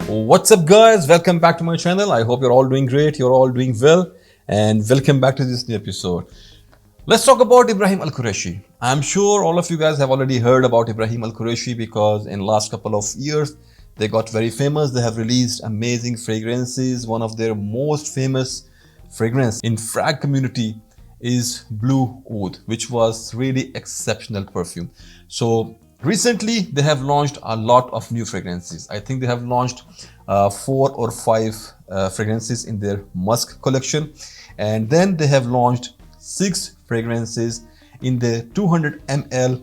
What's up guys, welcome back to my channel. I hope you're all doing great, you're all doing well, and welcome back to this new episode. Let's talk about Ibraheem Al Qurashi. I'm sure all of you guys have already heard about Ibraheem Al Qurashi because in last couple of years they got very famous. They have released amazing fragrances. One of their most famous fragrance in frag community is Blue Oud, which was really exceptional perfume. So recently they have launched a lot of new fragrances. I think they have launched 4 or 5 fragrances in their musk collection, and then they have launched 6 fragrances in the 200 ml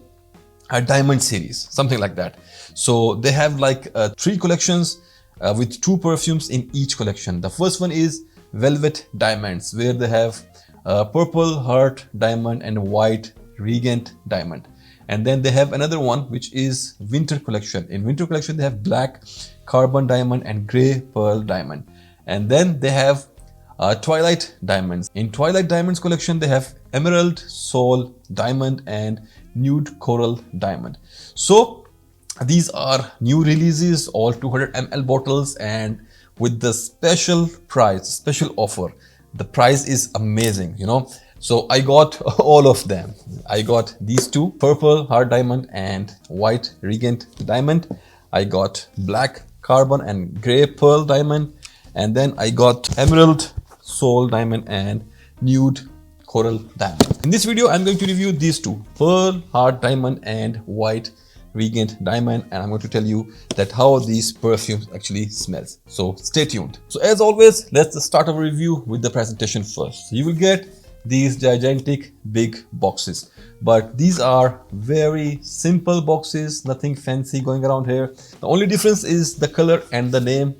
diamond series, something like that. So they have like 3 collections with 2 perfumes in each collection. The first one is Velvet Diamonds, where they have purple heart diamond and white Regent diamond. And then they have another one which is Winter collection. In Winter collection they have black carbon diamond and gray pearl diamond. And then they have Twilight diamonds. In Twilight diamonds collection they have emerald soul diamond and nude coral diamond. So these are new releases, all 200 ml bottles, and with the special price, special offer. The price is amazing, you know. So I got all of them. I got these 2, purple heart diamond and white Regent diamond. I got black carbon and gray pearl diamond. And then I got emerald soul diamond and nude coral diamond. In this video, I'm going to review these 2, pearl heart diamond and white Regent diamond, and I'm going to tell you that how these perfumes actually smells. So stay tuned. So as always, let's start our review with the presentation first. You will get these gigantic big boxes, but these are very simple boxes, nothing fancy going around here. The only difference is the color and the name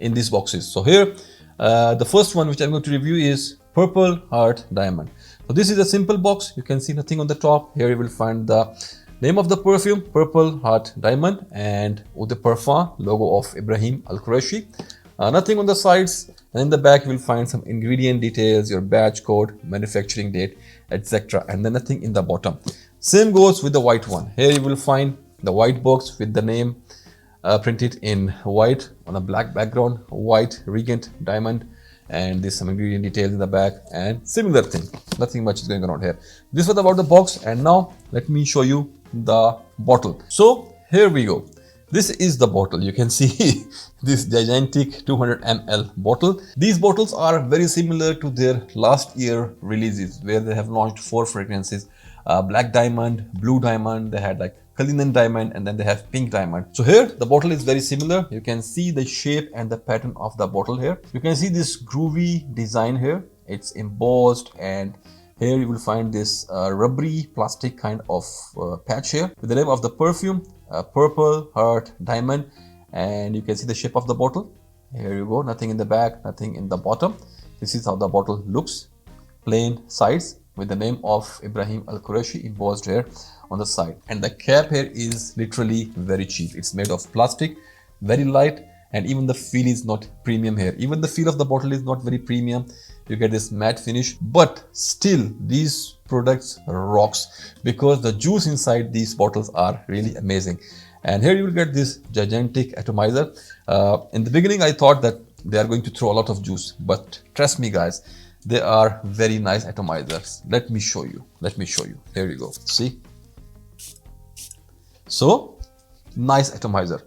in these boxes. So here the first one which I'm going to review is purple heart diamond. So this is a simple box. You can see nothing on the top. Here you will find the name of the perfume, Purple Heart Diamond, and Eau de Parfum logo of Ibraheem Al Qurashi. Nothing on the sides, and in the back you will find some ingredient details, your batch code, manufacturing date, etc. And then nothing in the bottom. Same goes with the white one. Here you will find the white box with the name printed in white on a black background, white Regent diamond, and there's some ingredient details in the back, and similar thing. Nothing much is going on here. This was about the box, and now let me show you the bottle. So here we go. This is the bottle. You can see this gigantic 200 ml bottle. These bottles are very similar to their last year releases, where they have launched 4 fragrances, black diamond, blue diamond, they had like Cullinan diamond, and then they have pink diamond. So here the bottle is very similar. You can see the shape and the pattern of the bottle here. You can see this groovy design here. It's embossed, and here you will find this rubbery plastic kind of patch here with the name of the perfume, Purple Heart Diamond, and you can see the shape of the bottle. Here you go, nothing in the back, nothing in the bottom. This is how the bottle looks, plain sides with the name of Ibraheem Al Qurashi embossed here on the side. And the cap here is literally very cheap. It's made of plastic, very light, and even the feel is not premium here. Even the feel of the bottle is not very premium. You get this matte finish, but still these products rocks because the juice inside these bottles are really amazing. And here you will get this gigantic atomizer. In the beginning I thought that they are going to throw a lot of juice, but trust me guys, they are very nice atomizers. Let me show you. Here you go. See? So nice atomizer,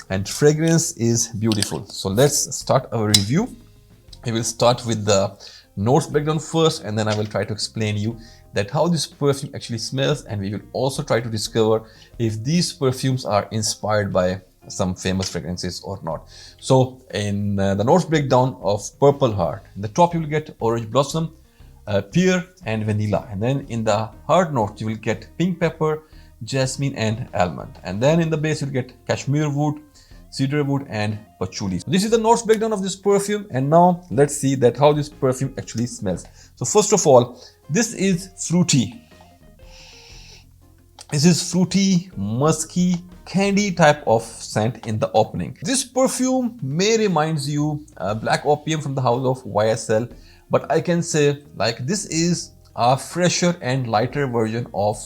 and fragrance is beautiful. So let's start our review. We will start with the notes breakdown first, and then I will try to explain you that how this perfume actually smells, and we will also try to discover if these perfumes are inspired by some famous fragrances or not. So in the notes breakdown of Purple Heart, in the top you will get orange blossom, pear and vanilla, and then in the heart note you will get pink pepper, jasmine and almond, and then in the base you'll get cashmere wood, cedar wood and patchouli. So this is the notes breakdown of this perfume, and now let's see that how this perfume actually smells. So first of all, this is fruity. This is fruity, musky, candy type of scent in the opening. This perfume may reminds you black opium from the house of YSL, but I can say like this is a fresher and lighter version of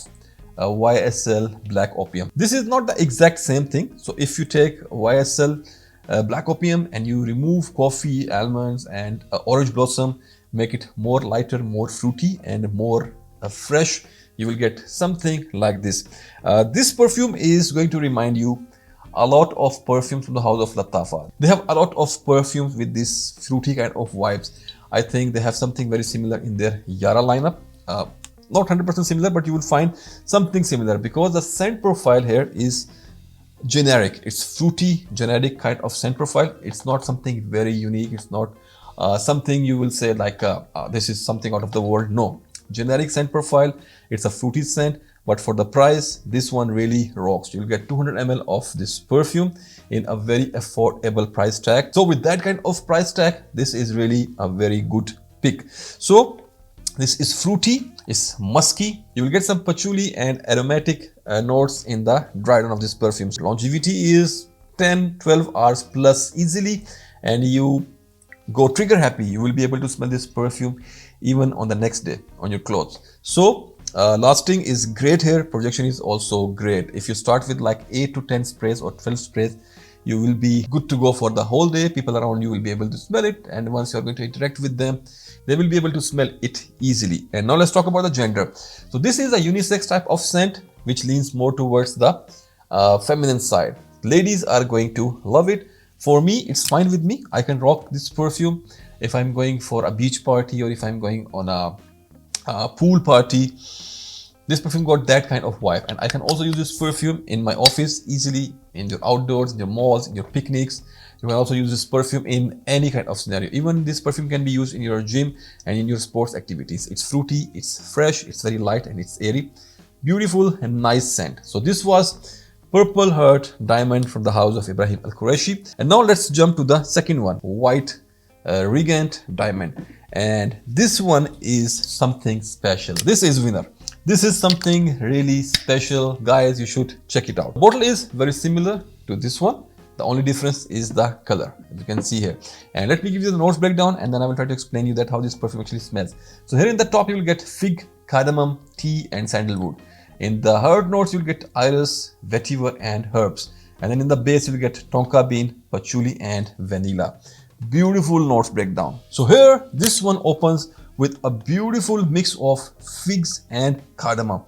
YSL black opium. This is not the exact same thing. So if you take YSL black opium and you remove coffee, almonds and orange blossom, make it more lighter, more fruity and more fresh, you will get something like this. This perfume is going to remind you a lot of perfumes from the house of Latafa. They have a lot of perfumes with this fruity kind of vibes. I think they have something very similar in their Yara lineup. Not 100% similar, but you will find something similar because the scent profile here is generic. It's fruity, generic kind of scent profile. It's not something very unique. It's not something you will say like this is something out of the world. No, generic scent profile. It's a fruity scent, but for the price, this one really rocks. You'll get 200 ml of this perfume in a very affordable price tag. So with that kind of price tag, this is really a very good pick. So this is fruity, it's musky. You will get some patchouli and aromatic notes in the dry down of this perfume. Longevity is 10-12 hours plus easily, and you go trigger happy. You will be able to smell this perfume even on the next day on your clothes. So lasting is great here. Projection is also great. If you start with like 8 to 10 sprays or 12 sprays, you will be good to go for the whole day. People around you will be able to smell it, and once you're going to interact with them, they will be able to smell it easily. And now let's talk about the gender. So this is a unisex type of scent which leans more towards the feminine side. Ladies are going to love it. For me, it's fine with me. I can rock this perfume if I'm going for a beach party or if I'm going on a pool party. This perfume got that kind of vibe, and I can also use this perfume in my office easily, in your outdoors, in your malls, in your picnics. You can also use this perfume in any kind of scenario. Even this perfume can be used in your gym and in your sports activities. It's fruity, it's fresh, it's very light and it's airy. Beautiful and nice scent. So this was Purple Heart Diamond from the house of Ibraheem Al Qurashi. And now let's jump to the second one, White Regent Diamond. And this one is something special. This is winner. This is something really special. Guys, you should check it out. The bottle is very similar to this one. The only difference is the color, as you can see here. And let me give you the notes breakdown, and then I will try to explain you that how this perfume actually smells. So here in the top, you will get fig, cardamom, tea, and sandalwood. In the herb notes, you'll get iris, vetiver, and herbs. And then in the base, you'll get tonka bean, patchouli, and vanilla. Beautiful notes breakdown. So here, this one opens with a beautiful mix of figs and cardamom.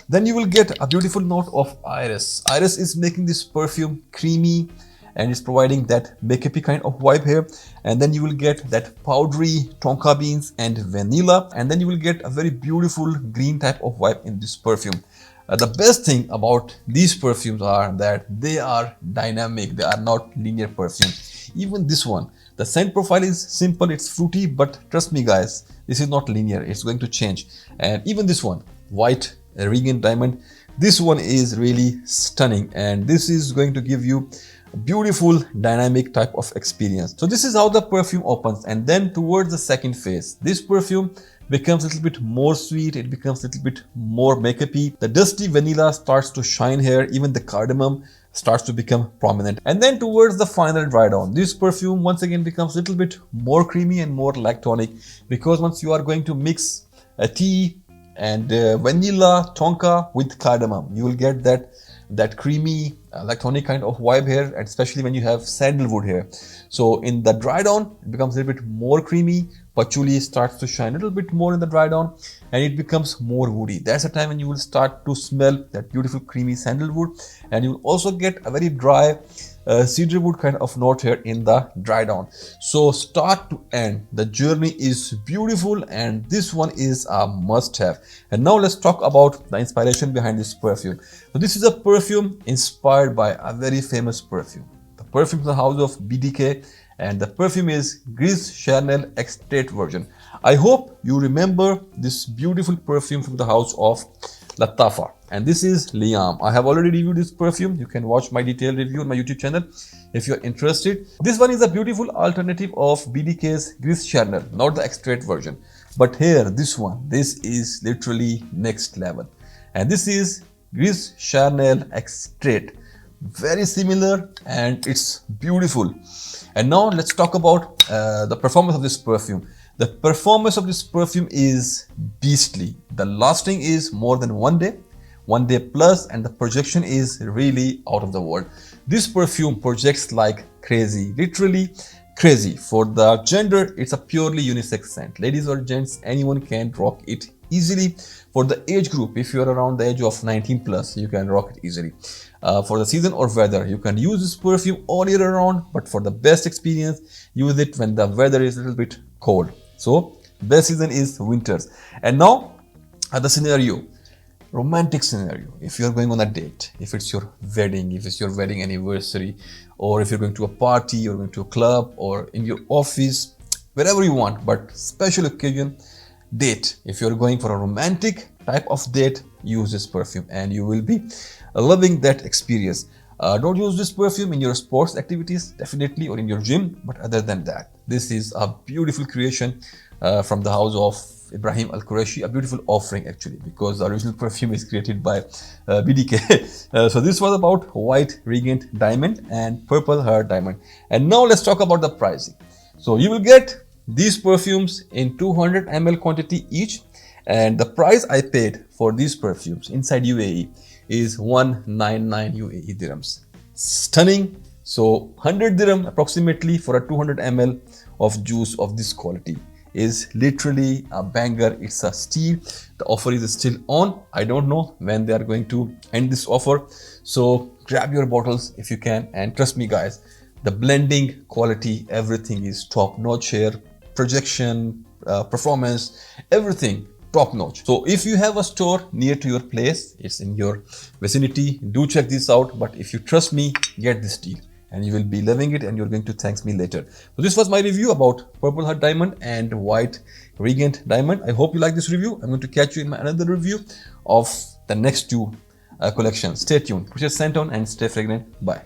Then you will get a beautiful note of iris. Iris is making this perfume creamy and is providing that makeup-y kind of vibe here. And then you will get that powdery tonka beans and vanilla. And then you will get a very beautiful green type of vibe in this perfume. The best thing about these perfumes are that they are dynamic. They are not linear perfumes. Even this one, the scent profile is simple, it's fruity, but trust me guys, this is not linear. It's going to change. And even this one, White Regent Diamond, this one is really stunning, and this is going to give you a beautiful dynamic type of experience. So this is how the perfume opens, and then towards the second phase, this perfume becomes a little bit more sweet. It becomes a little bit more makeup-y. The dusty vanilla starts to shine here. Even the cardamom starts to become prominent. And then towards the final dry down, this perfume once again becomes a little bit more creamy and more lactonic, because once you are going to mix a tea and vanilla tonka with cardamom, you will get that creamy lactonic kind of vibe here, and especially when you have sandalwood here. So in the dry down, it becomes a little bit more creamy. Patchouli starts to shine a little bit more in the dry down, and it becomes more woody. That's the time when you will start to smell that beautiful creamy sandalwood, and you will also get a very dry cedarwood kind of note here in the dry down. So start to end, the journey is beautiful, and this one is a must have. And now let's talk about the inspiration behind this perfume. So this is a perfume inspired by a very famous perfume. The perfume is the house of BDK, and the perfume is Gris Charnel Extrait version. I hope you remember this beautiful perfume from the house of Latafa, and this is Liam. I have already reviewed this perfume. You can watch my detailed review on my YouTube channel if you're interested. This one is a beautiful alternative of BDK's Gris Charnel, not the extrait version. But here, this one, this is literally next level. And this is Gris Charnel Extrait. Very similar, and it's beautiful. And now let's talk about the performance of this perfume. The performance of this perfume is beastly. The lasting is more than 1 day plus, and the projection is really out of the world. This perfume projects like crazy, literally crazy. For the gender, it's a purely unisex scent. Ladies or gents, anyone can rock it easily. For the age group, if you're around the age of 19 plus, you can rock it easily. For the season or weather, you can use this perfume all year around, but for the best experience, use it when the weather is a little bit cold. So best season is winters. And now the scenario, romantic scenario. If you're going on a date, if it's your wedding, if it's your wedding anniversary, or if you're going to a party, you're going to a club, or in your office, wherever you want, but special occasion, date. If you're going for a romantic type of date, use this perfume and you will be loving that experience. Don't use this perfume in your sports activities, definitely, or in your gym, but other than that, this is a beautiful creation from the house of Ibraheem Al Qurashi, a beautiful offering actually, because the original perfume is created by BDK. So this was about white Regent diamond and purple heart diamond. And now let's talk about the pricing. So you will get these perfumes in 200 ml quantity each, and the price I paid for these perfumes inside UAE is 199 UAE dirhams. Stunning. So 100 dirham approximately for a 200 ml of juice of this quality is literally a banger. It's a steal. The offer is still on. I don't know when they are going to end this offer. So grab your bottles if you can, and trust me guys, the blending quality, everything is top notch here. Projection, performance, everything top notch. So if you have a store near to your place, it's in your vicinity, do check this out. But if you trust me, get this deal and you will be loving it and you're going to thank me later. So this was my review about Purple Heart Diamond and White Regent Diamond. I hope you like this review. I'm going to catch you in my another review of the next two collections. Stay tuned. Push your scent on and stay fragrant. Bye.